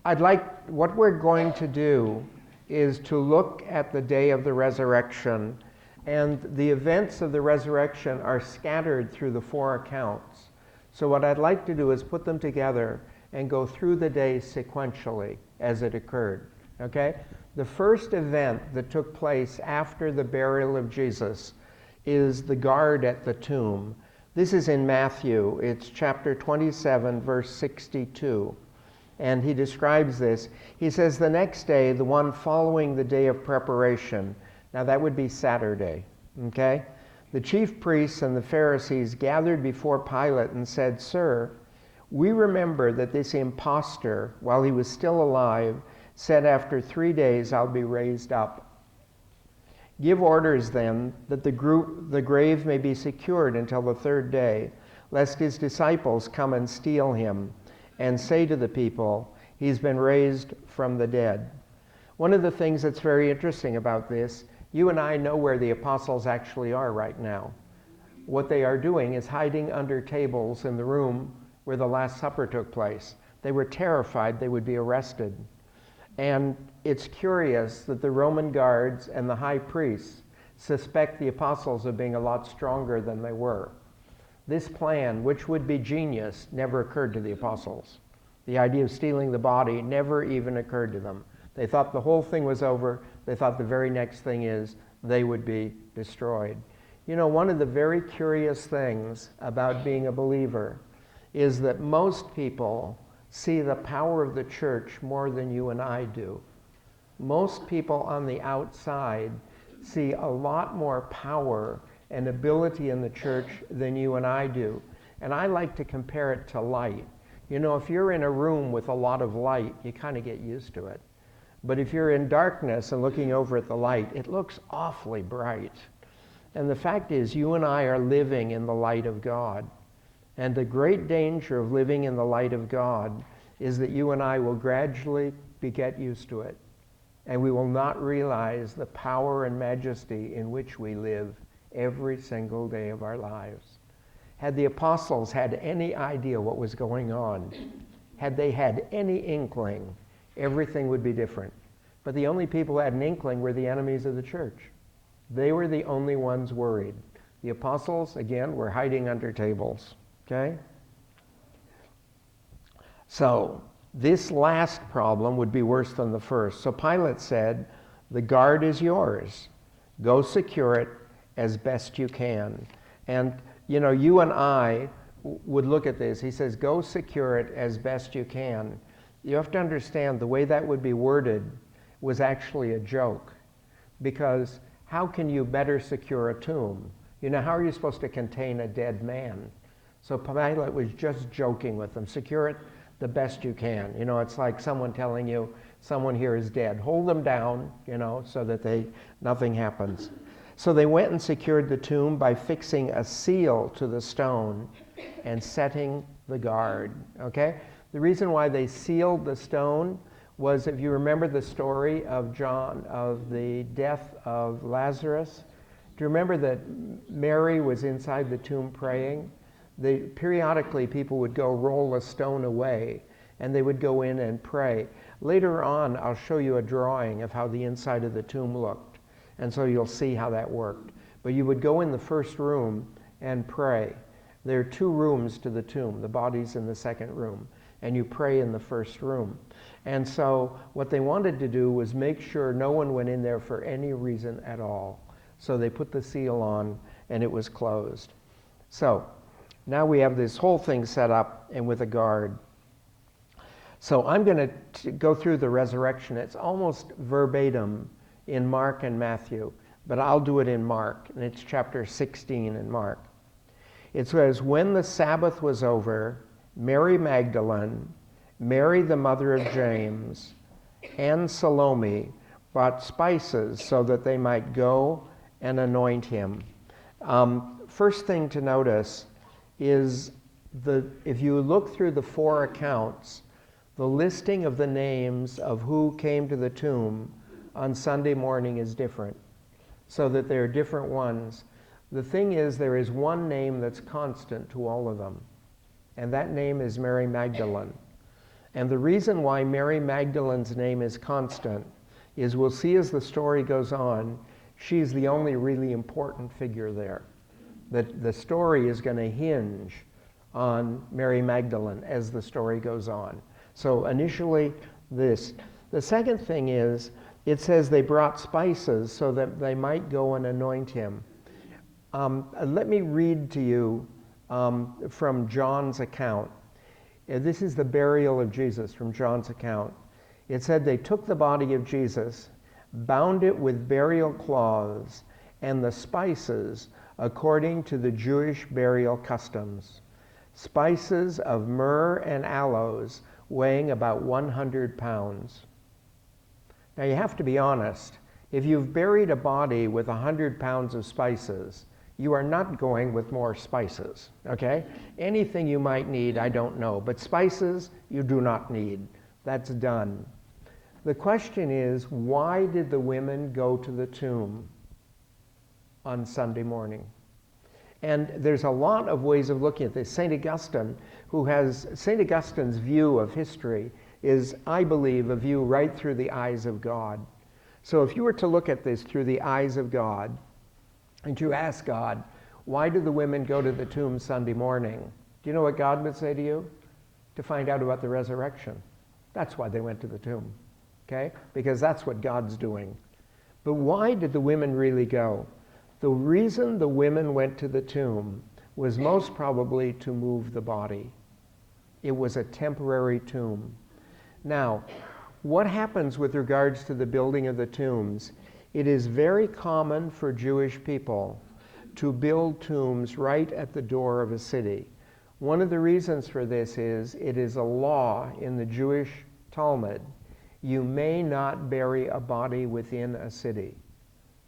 what we're going to do is to look at the day of the resurrection, and the events of the resurrection are scattered through the four accounts. So what I'd like to do is put them together and go through the day sequentially as it occurred, okay? The first event that took place after the burial of Jesus is the guard at the tomb. This is in Matthew. It's chapter 27, verse 62. And he describes this. He says, the next day, the one following the day of preparation. Now that would be Saturday, okay? The chief priests and the Pharisees gathered before Pilate and said, Sir, we remember that this impostor, while he was still alive, said, after 3 days I'll be raised up. Give orders then that the grave may be secured until the third day, lest his disciples come and steal him and say to the people, he's been raised from the dead. One of the things that's very interesting about this, you and I know where the apostles actually are right now. What they are doing is hiding under tables in the room where the Last Supper took place. They were terrified they would be arrested. And it's curious that the Roman guards and the high priests suspect the apostles of being a lot stronger than they were. This plan, which would be genius, never occurred to the apostles. The idea of stealing the body never even occurred to them. They thought the whole thing was over. They thought the very next thing is they would be destroyed. You know, one of the very curious things about being a believer is that most people see the power of the church more than you and I do. Most people on the outside see a lot more power and ability in the church than you and I do. And I like to compare it to light. You know, if you're in a room with a lot of light, you kind of get used to it. But if you're in darkness and looking over at the light, it looks awfully bright. And the fact is, you and I are living in the light of God. And the great danger of living in the light of God is that you and I will gradually get used to it. And we will not realize the power and majesty in which we live every single day of our lives. Had the apostles had any idea what was going on, had they had any inkling, everything would be different. But the only people who had an inkling were the enemies of the church. They were the only ones worried. The apostles, again, were hiding under tables. Okay? So this last problem would be worse than the first. So Pilate said, the guard is yours. Go secure it as best you can. And, you know, you and I would look at this. He says, go secure it as best you can. You have to understand the way that would be worded was actually a joke. Because how can you better secure a tomb? You know, how are you supposed to contain a dead man? So Pilate was just joking with them. Secure it the best you can. You know, it's like someone telling you someone here is dead. Hold them down, you know, so that nothing happens. So they went and secured the tomb by fixing a seal to the stone and setting the guard, okay? The reason why they sealed the stone was, if you remember the story of John, of the death of Lazarus, do you remember that Mary was inside the tomb praying? Periodically, people would go roll a stone away, and they would go in and pray. Later on, I'll show you a drawing of how the inside of the tomb looked, and so you'll see how that worked. But you would go in the first room and pray. There are 2 rooms to the tomb. The body's in the second room, and you pray in the first room. And so what they wanted to do was make sure no one went in there for any reason at all. So they put the seal on, and it was closed. So now we have this whole thing set up and with a guard. So I'm going to go through the resurrection. It's almost verbatim in Mark and Matthew, but I'll do it in Mark, and it's chapter 16 in Mark. It says, when the Sabbath was over, Mary Magdalene, Mary the mother of James, and Salome bought spices so that they might go and anoint him. First thing to notice is if you look through the 4 accounts, the listing of the names of who came to the tomb on Sunday morning is different, so that there are different ones. The thing is, there is one name that's constant to all of them, and that name is Mary Magdalene. And the reason why Mary Magdalene's name is constant is we'll see as the story goes on, she's the only really important figure there. That the story is going to hinge on Mary Magdalene as the story goes on. So initially this. The second thing is, it says they brought spices so that they might go and anoint him. Let me read to you from John's account. This is the burial of Jesus from John's account. It said they took the body of Jesus, bound it with burial cloths and the spices according to the Jewish burial customs. Spices of myrrh and aloes weighing about 100 pounds. Now you have to be honest. If you've buried a body with 100 pounds of spices, you are not going with more spices, okay? Anything you might need, I don't know. But spices, you do not need. That's done. The question is, why did the women go to the tomb on Sunday morning? And there's a lot of ways of looking at this. St. Augustine's view of history is, I believe, a view right through the eyes of God. So if you were to look at this through the eyes of God, and you ask God, why do the women go to the tomb Sunday morning? Do you know what God would say to you? To find out about the resurrection. That's why they went to the tomb, okay? Because that's what God's doing. But why did the women really go? The reason the women went to the tomb was most probably to move the body. It was a temporary tomb. Now, what happens with regards to the building of the tombs? It is very common for Jewish people to build tombs right at the door of a city. One of the reasons for this is it is a law in the Jewish Talmud. You may not bury a body within a city.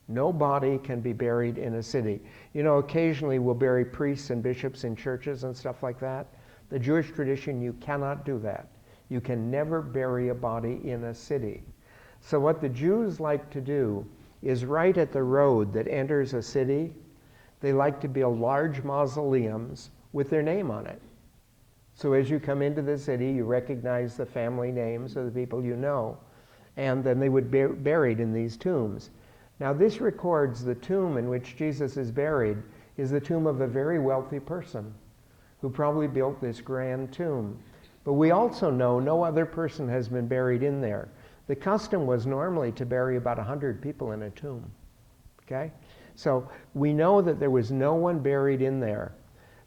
No body can be buried in a city. You know, occasionally we'll bury priests and bishops in churches and stuff like that. The Jewish tradition, you cannot do that. You can never bury a body in a city. So what the Jews like to do is right at the road that enters a city, they like to build large mausoleums with their name on it. So as you come into the city, you recognize the family names of the people you know, and then they would be buried in these tombs. Now this records the tomb in which Jesus is buried is the tomb of a very wealthy person who probably built this grand tomb. But we also know no other person has been buried in there. The custom was normally to bury about 100 people in a tomb, okay? So we know that there was no one buried in there.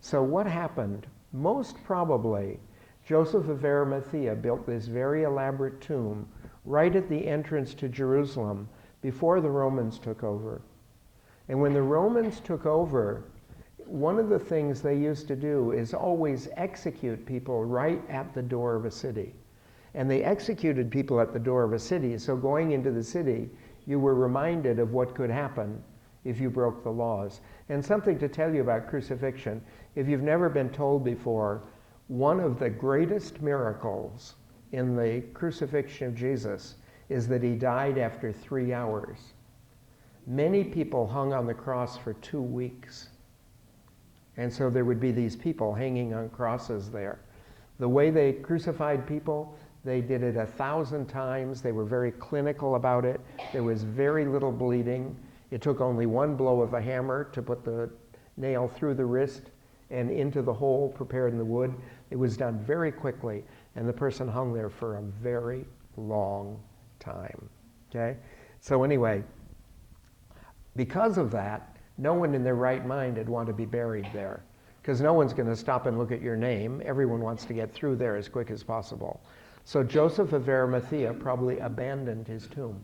So what happened? Most probably, Joseph of Arimathea built this very elaborate tomb right at the entrance to Jerusalem before the Romans took over. And when the Romans took over, one of the things they used to do is always execute people right at the door of a city. And they executed people at the door of a city, so going into the city, you were reminded of what could happen if you broke the laws. And something to tell you about crucifixion, if you've never been told before, one of the greatest miracles in the crucifixion of Jesus is that he died after 3 hours. Many people hung on the cross for 2 weeks. And so there would be these people hanging on crosses there. The way they crucified people, they did it 1,000 times. They were very clinical about it. There was very little bleeding. It took only one blow of a hammer to put the nail through the wrist and into the hole prepared in the wood. It was done very quickly, and the person hung there for a very long time, okay? So anyway, because of that, no one in their right mind would want to be buried there, because no one's going to stop and look at your name. Everyone wants to get through there as quick as possible. So Joseph of Arimathea probably abandoned his tomb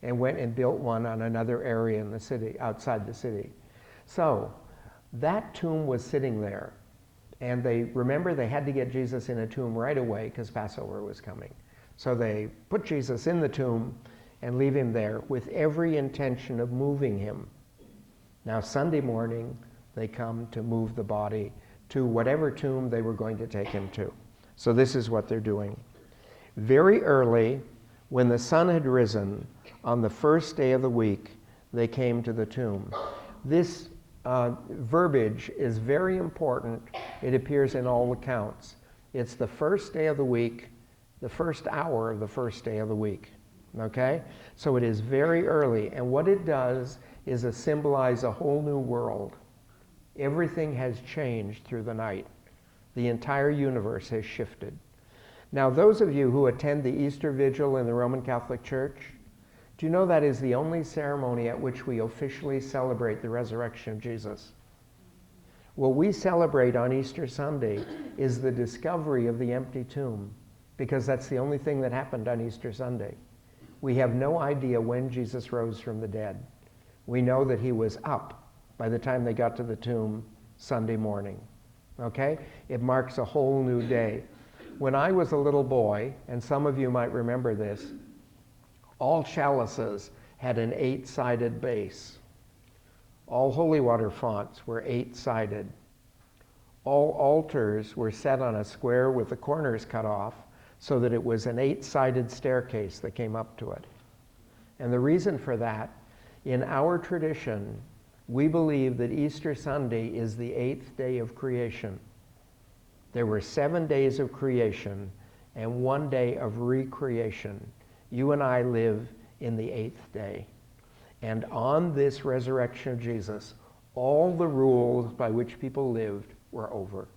and went and built one on another area in the city, outside the city. So that tomb was sitting there, and they had to get Jesus in a tomb right away because Passover was coming. So they put Jesus in the tomb and leave him there with every intention of moving him. Now Sunday morning, they come to move the body to whatever tomb they were going to take him to. So this is what they're doing. Very early, when the sun had risen, on the first day of the week, they came to the tomb. This verbiage is very important. It appears in all accounts. It's the first day of the week, the first hour of the first day of the week. Okay? So it is very early, and what it does is it symbolize a whole new world. Everything has changed through the night. The entire universe has shifted. Now, those of you who attend the Easter Vigil in the Roman Catholic Church, do you know that is the only ceremony at which we officially celebrate the resurrection of Jesus? What we celebrate on Easter Sunday is the discovery of the empty tomb, because that's the only thing that happened on Easter Sunday. We have no idea when Jesus rose from the dead. We know that he was up by the time they got to the tomb Sunday morning. Okay? It marks a whole new day. When I was a little boy, and some of you might remember this, all chalices had an 8-sided base. All holy water fonts were 8-sided. All altars were set on a square with the corners cut off so that it was an 8-sided staircase that came up to it. And the reason for that, in our tradition, we believe that Easter Sunday is the 8th day of creation. There were 7 days of creation and 1 day of recreation. You and I live in the 8th day. And on this resurrection of Jesus, all the rules by which people lived were over.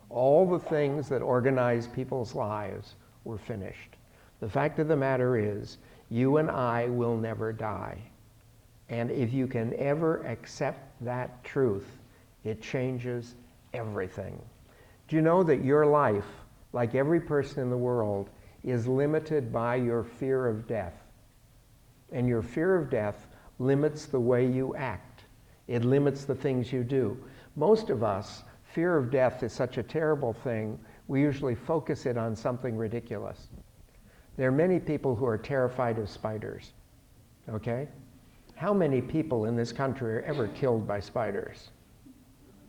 All the things that organized people's lives were finished. The fact of the matter is, you and I will never die. And if you can ever accept that truth, it changes everything. Do you know that your life, like every person in the world, is limited by your fear of death? And your fear of death limits the way you act. It limits the things you do. Most of us, fear of death is such a terrible thing, we usually focus it on something ridiculous. There are many people who are terrified of spiders, okay? How many people in this country are ever killed by spiders?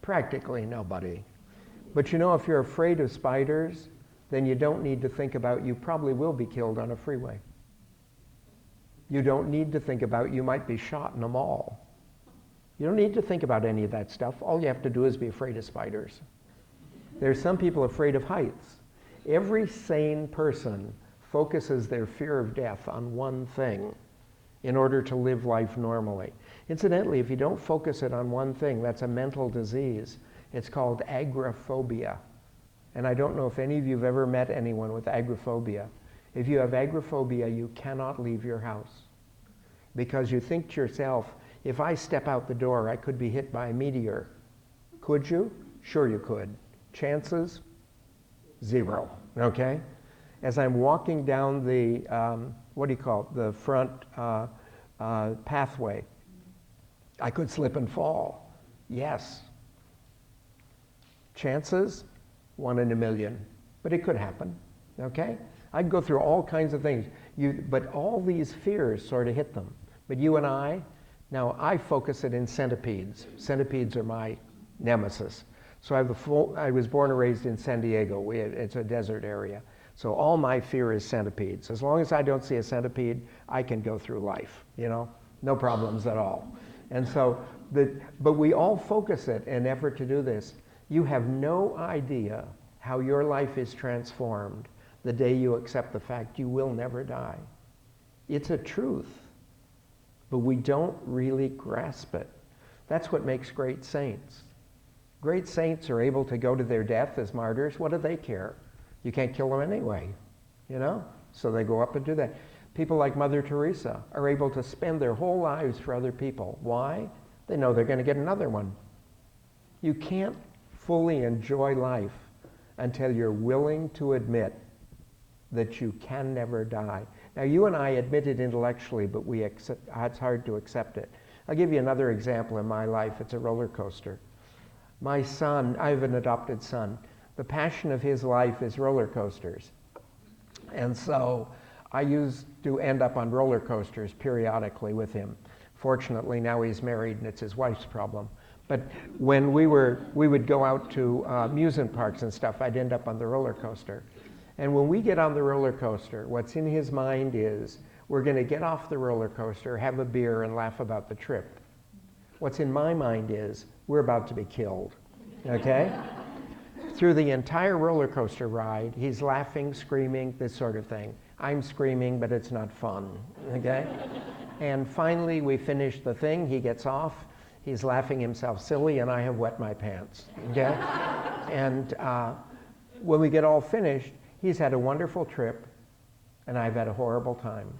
Practically nobody. But you know, if you're afraid of spiders, then you don't need to think about you probably will be killed on a freeway. You don't need to think about you might be shot in a mall. You don't need to think about any of that stuff. All you have to do is be afraid of spiders. There's some people afraid of heights. Every sane person focuses their fear of death on one thing in order to live life normally. Incidentally, if you don't focus it on one thing, that's a mental disease. It's called agoraphobia. And I don't know if any of you have ever met anyone with agoraphobia. If you have agoraphobia, you cannot leave your house. Because you think to yourself, if I step out the door, I could be hit by a meteor. Could you? Sure you could. Chances? 0, okay? As I'm walking down the, the front pathway, I could slip and fall. Yes. Chances? 1 in a million. But it could happen, okay? I'd go through all kinds of things. But all these fears sort of hit them. But you and I, now I focus it in centipedes. Centipedes are my nemesis. So I was born and raised in San Diego. It's a desert area. So all my fear is centipedes. As long as I don't see a centipede, I can go through life, you know? No problems at all. And so, but we all focus it in an effort to do this. You have no idea how your life is transformed the day you accept the fact you will never die. It's a truth, but we don't really grasp it. That's what makes great saints. Great saints are able to go to their death as martyrs. What do they care? You can't kill them anyway, you know? So they go up and do that. People like Mother Teresa are able to spend their whole lives for other people. Why? They know they're going to get another one. You can't fully enjoy life until you're willing to admit that you can never die. Now, you and I admit it intellectually, but it's hard to accept it. I'll give you another example in my life. It's a roller coaster. My son, I have an adopted son. The passion of his life is roller coasters. And so I used to end up on roller coasters periodically with him. Fortunately, now he's married and it's his wife's problem. But when we would go out to amusement parks and stuff, I'd end up on the roller coaster. And when we get on the roller coaster, what's in his mind is, we're going to get off the roller coaster, have a beer, and laugh about the trip. What's in my mind is, we're about to be killed, okay? through the entire roller coaster ride, he's laughing, screaming, this sort of thing. I'm screaming, but it's not fun, okay? And finally, we finish the thing. He gets off. He's laughing himself silly, and I have wet my pants, okay? And when we get all finished, he's had a wonderful trip, and I've had a horrible time.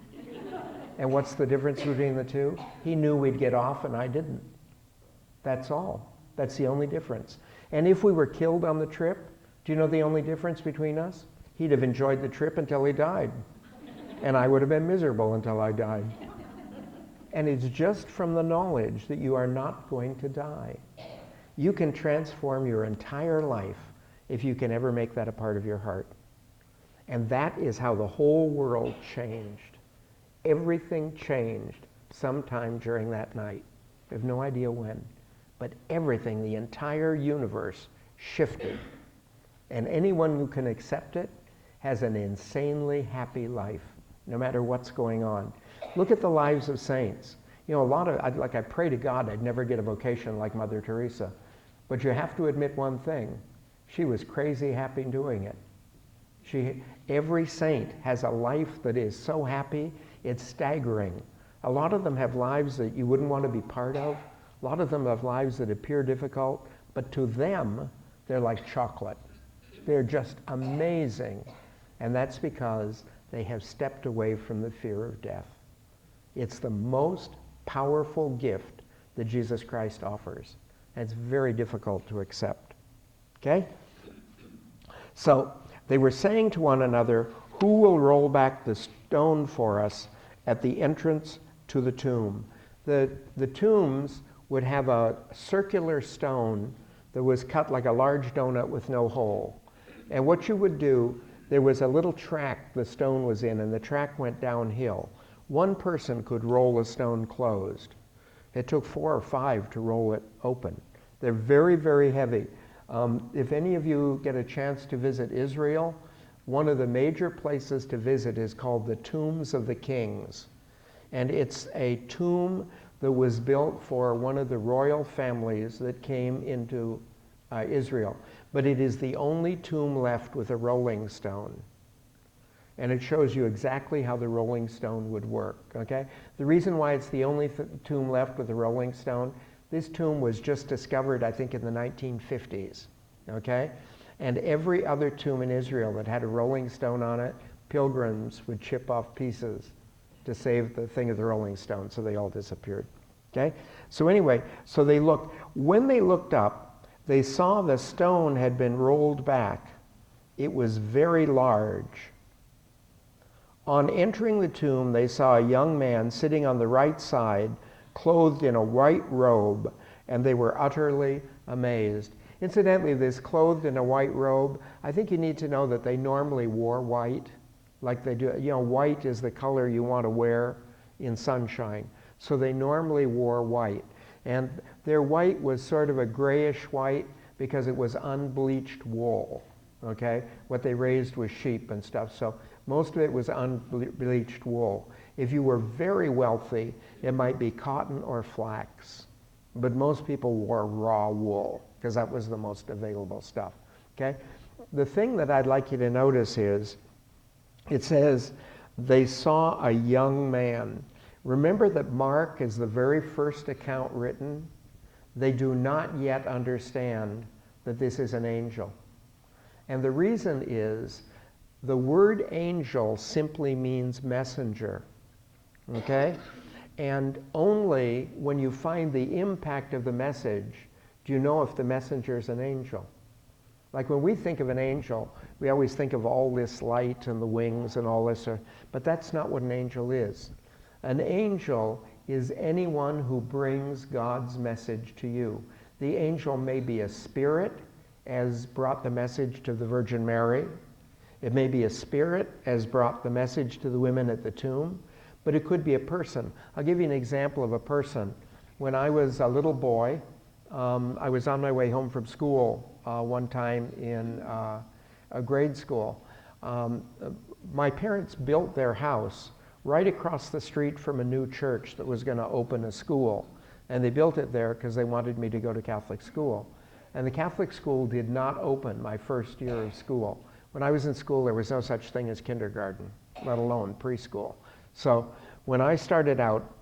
And what's the difference between the two? He knew we'd get off, and I didn't. That's all. That's the only difference. And if we were killed on the trip, do you know the only difference between us? He'd have enjoyed the trip until he died. And I would have been miserable until I died. And it's just from the knowledge that you are not going to die. You can transform your entire life if you can ever make that a part of your heart. And that is how the whole world changed. Everything changed sometime during that night. I have no idea when. But everything, the entire universe, shifted. And anyone who can accept it has an insanely happy life, no matter what's going on. Look at the lives of saints. You know, I pray to God I'd never get a vocation like Mother Teresa. But you have to admit one thing. She was crazy happy doing it. Every saint has a life that is so happy, it's staggering. A lot of them have lives that you wouldn't want to be part of. A lot of them have lives that appear difficult, but to them, they're like chocolate. They're just amazing. And that's because they have stepped away from the fear of death. It's the most powerful gift that Jesus Christ offers. And it's very difficult to accept. Okay? So they were saying to one another, who will roll back the stone for us at the entrance to the tomb? The tombs would have a circular stone that was cut like a large donut with no hole. And what you would do, there was a little track the stone was in, and the track went downhill. One person could roll the stone closed. It took 4 or 5 to roll it open. They're very, very heavy. If any of you get a chance to visit Israel, one of the major places to visit is called the Tombs of the Kings. And it's a tomb that was built for one of the royal families that came into Israel. But it is the only tomb left with a rolling stone. And it shows you exactly how the rolling stone would work, okay? The reason why it's the only tomb left with a rolling stone, this tomb was just discovered, I think, in the 1950s, okay? And every other tomb in Israel that had a rolling stone on it, pilgrims would chip off pieces to save the thing of the rolling stone, so they all disappeared, okay? So anyway, so they looked. When they looked up, they saw the stone had been rolled back. It was very large. On entering the tomb, they saw a young man sitting on the right side, clothed in a white robe, and they were utterly amazed. Incidentally, this clothed in a white robe, I think you need to know that they normally wore white, like they do. You know, white is the color you want to wear in sunshine. So they normally wore white. And their white was sort of a grayish white because it was unbleached wool, okay? What they raised was sheep and stuff, so most of it was unbleached wool. If you were very wealthy, it might be cotton or flax. But most people wore raw wool because that was the most available stuff, okay? The thing that I'd like you to notice is, it says, they saw a young man. Remember that Mark is the very first account written. They do not yet understand that this is an angel. And the reason is, the word angel simply means messenger, okay? And only when you find the impact of the message do you know if the messenger is an angel. Like when we think of an angel, we always think of all this light and the wings and all this, but that's not what an angel is. An angel is anyone who brings God's message to you. The angel may be a spirit, as brought the message to the Virgin Mary. It may be a spirit, as brought the message to the women at the tomb, but it could be a person. I'll give you an example of a person. When I was a little boy, I was on my way home from school one time in a grade school. My parents built their house right across the street from a new church that was going to open a school. And they built it there because they wanted me to go to Catholic school. And the Catholic school did not open my first year of school. When I was in school, there was no such thing as kindergarten, let alone preschool. So when I started out,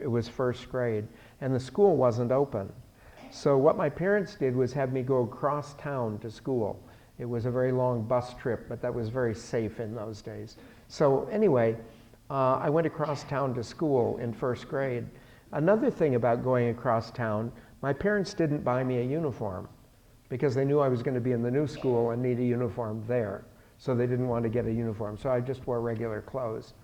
it was first grade, and the school wasn't open. So what my parents did was have me go across town to school. It was a very long bus trip, but that was very safe in those days. So anyway, I went across town to school in first grade. Another thing about going across town, my parents didn't buy me a uniform because they knew I was going to be in the new school and need a uniform there. So they didn't want to get a uniform. So I just wore regular clothes.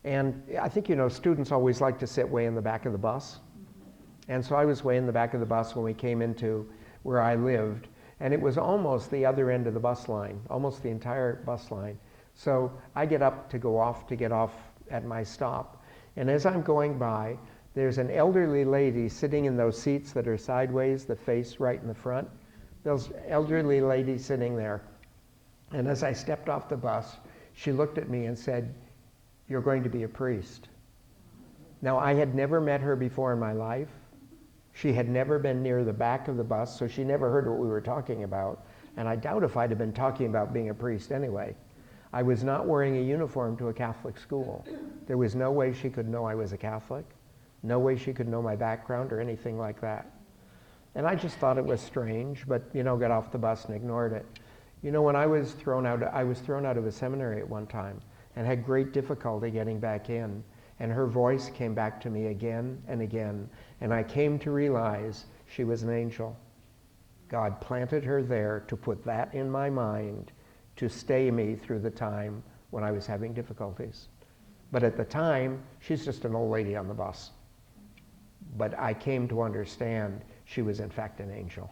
And I think, you know, students always like to sit way in the back of the bus. And so I was way in the back of the bus when we came into where I lived. And it was almost the other end of the bus line, almost the entire bus line. So I get up to get off at my stop. And as I'm going by, there's an elderly lady sitting in those seats that are sideways, that face right in the front. Those elderly lady sitting there. And as I stepped off the bus, she looked at me and said, "You're going to be a priest." Now, I had never met her before in my life. She had never been near the back of the bus, so she never heard what we were talking about. And I doubt if I'd have been talking about being a priest anyway. I was not wearing a uniform to a Catholic school. There was no way she could know I was a Catholic. No way she could know my background or anything like that. And I just thought it was strange, but, you know, got off the bus and ignored it. You know, when I was thrown out of a seminary at one time and had great difficulty getting back in. And her voice came back to me again and again. And I came to realize she was an angel. God planted her there to put that in my mind, to stay me through the time when I was having difficulties. But at the time, she's just an old lady on the bus. But I came to understand she was in fact an angel.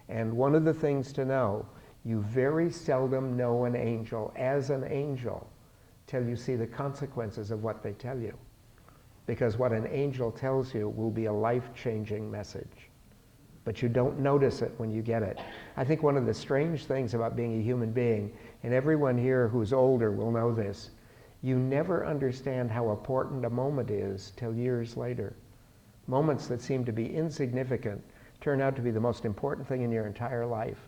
And one of the things to know, you very seldom know an angel as an angel till you see the consequences of what they tell you. Because what an angel tells you will be a life-changing message. But you don't notice it when you get it. I think one of the strange things about being a human being, and everyone here who's older will know this, you never understand how important a moment is till years later. Moments that seem to be insignificant turn out to be the most important thing in your entire life.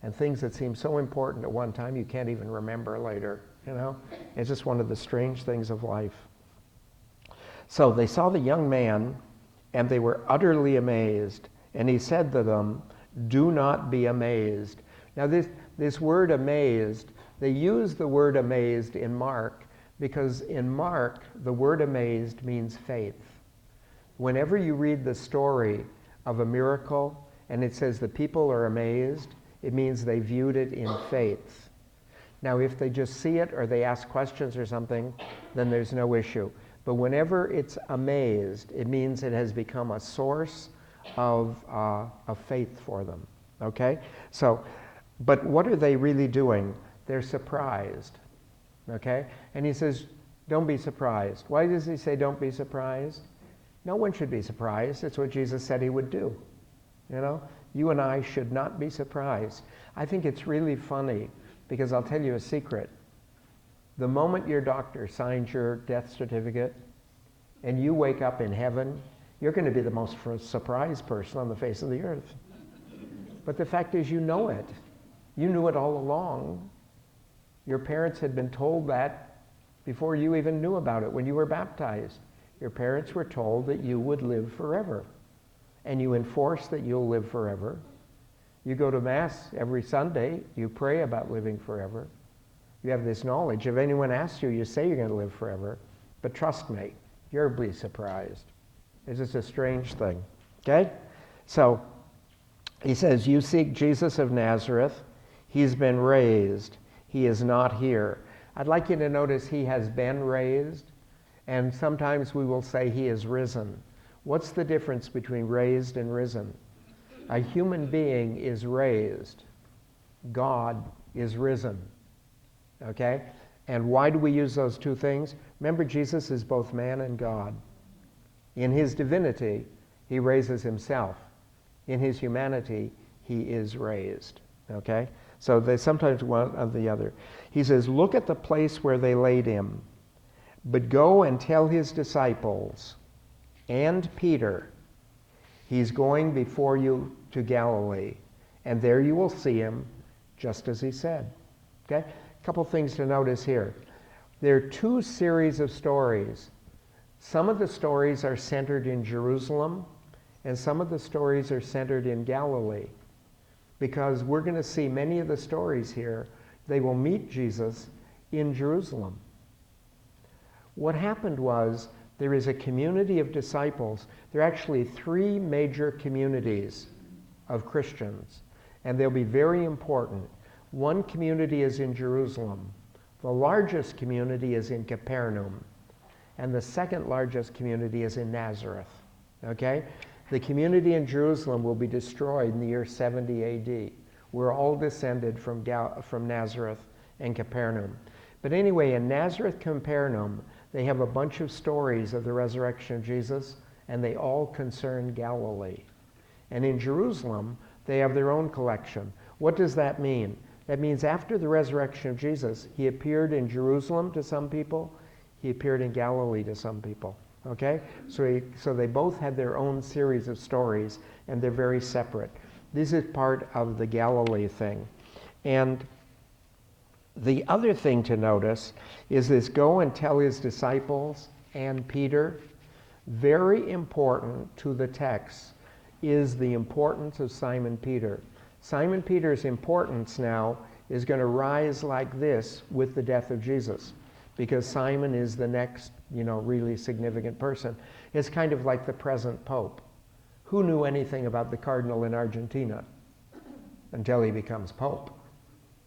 And things that seem so important at one time you can't even remember later, you know? It's just one of the strange things of life. So they saw the young man, and they were utterly amazed. And he said to them, "Do not be amazed." Now this word amazed, they use the word amazed in Mark, because in Mark, the word amazed means faith. Whenever you read the story of a miracle, and it says the people are amazed, it means they viewed it in faith. Now, if they just see it or they ask questions or something, then there's no issue. But whenever it's amazed, it means it has become a source of faith for them, okay? So, but what are they really doing? They're surprised, okay? And he says, don't be surprised. Why does he say don't be surprised? No one should be surprised. It's what Jesus said he would do, you know? You and I should not be surprised. I think it's really funny, because I'll tell you a secret. The moment your doctor signs your death certificate and you wake up in heaven, you're going to be the most surprised person on the face of the earth. But the fact is, you know it. You knew it all along. Your parents had been told that before you even knew about it when you were baptized. Your parents were told that you would live forever. And you enforce that you'll live forever. You go to Mass every Sunday. You pray about living forever. You have this knowledge. If anyone asks you, you say you're going to live forever. But trust me, you'll be surprised. It's just a strange thing. Okay? So, he says, you seek Jesus of Nazareth. He's been raised. He is not here. I'd like you to notice he has been raised. And sometimes we will say he is risen. What's the difference between raised and risen? A human being is raised. God is risen. Okay? And why do we use those two things? Remember, Jesus is both man and God. In his divinity, he raises himself. In his humanity, he is raised. Okay? So they sometimes one of the other. He says, look at the place where they laid him, but go and tell his disciples and Peter, he's going before you to Galilee, And there you will see him just as he said. Okay? A couple things to notice here. There are two series of stories. Some of the stories are centered in Jerusalem, and some of the stories are centered in Galilee. Because we're going to see many of the stories here, they will meet Jesus in Jerusalem. What happened was, there is a community of disciples. There are actually three major communities of Christians, and they'll be very important. One community is in Jerusalem. The largest community is in Capernaum, and the second largest community is in Nazareth. Okay? The community in Jerusalem will be destroyed in the year 70 AD. We're all descended from Nazareth and Capernaum. But anyway, in Nazareth, Capernaum, they have a bunch of stories of the resurrection of Jesus, and they all concern Galilee. And in Jerusalem, they have their own collection. What does that mean? That means after the resurrection of Jesus, he appeared in Jerusalem to some people, he appeared in Galilee to some people. Okay? So they both had their own series of stories, and they're very separate. This is part of the Galilee thing. And the other thing to notice is this go and tell his disciples and Peter. Very important to the text is the importance of Simon Peter. Simon Peter's importance now is going to rise like this with the death of Jesus, because Simon is the next, really significant person. It's kind of like the present Pope. Who knew anything about the Cardinal in Argentina until he becomes Pope?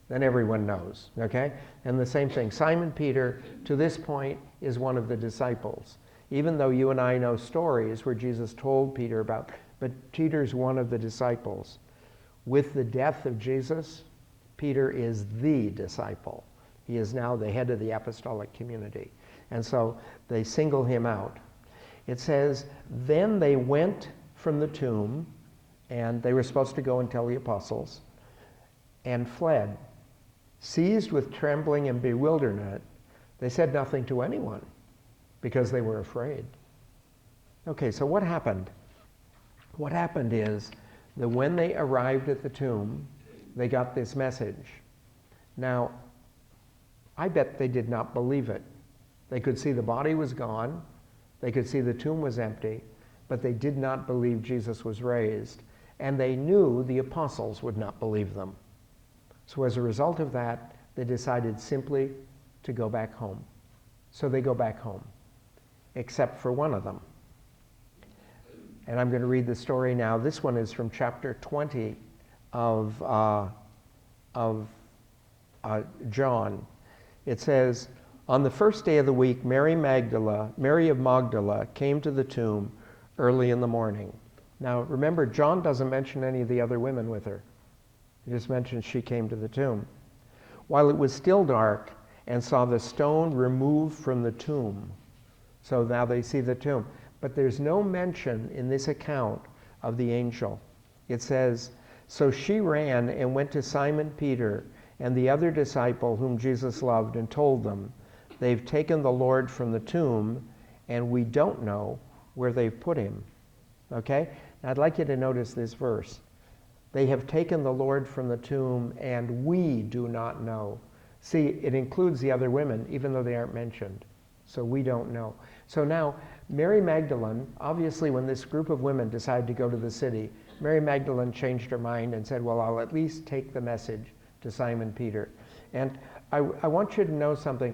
Then everyone knows, okay? And the same thing. Simon Peter, to this point, is one of the disciples. Even though you and I know stories where Jesus told Peter about, but Peter's one of the disciples. With the death of Jesus, Peter is the disciple. He is now the head of the apostolic community. And so they single him out. It says, then they went from the tomb, and they were supposed to go and tell the apostles, and fled. Seized with trembling and bewilderment, they said nothing to anyone because they were afraid. Okay, so what happened? What happened is that when they arrived at the tomb, they got this message. Now, I bet they did not believe it. They could see the body was gone, they could see the tomb was empty, but they did not believe Jesus was raised, and they knew the apostles would not believe them. So as a result of that, they decided simply to go back home. So they go back home, except for one of them. And I'm going to read the story now. This one is from chapter 20 of John. It says, on the first day of the week, Mary of Magdala, came to the tomb early in the morning. Now remember, John doesn't mention any of the other women with her. He just mentions she came to the tomb. While it was still dark, and saw the stone removed from the tomb. So now they see the tomb. But there's no mention in this account of the angel. It says, so she ran and went to Simon Peter and the other disciple whom Jesus loved and told them, they've taken the Lord from the tomb, and we don't know where they've put him. Okay? Now I'd like you to notice this verse. They have taken the Lord from the tomb, and we do not know. See, it includes the other women, even though they aren't mentioned. So we don't know. So now, Mary Magdalene, obviously when this group of women decided to go to the city, Mary Magdalene changed her mind and said, well, I'll at least take the message to Simon Peter. And I want you to know something.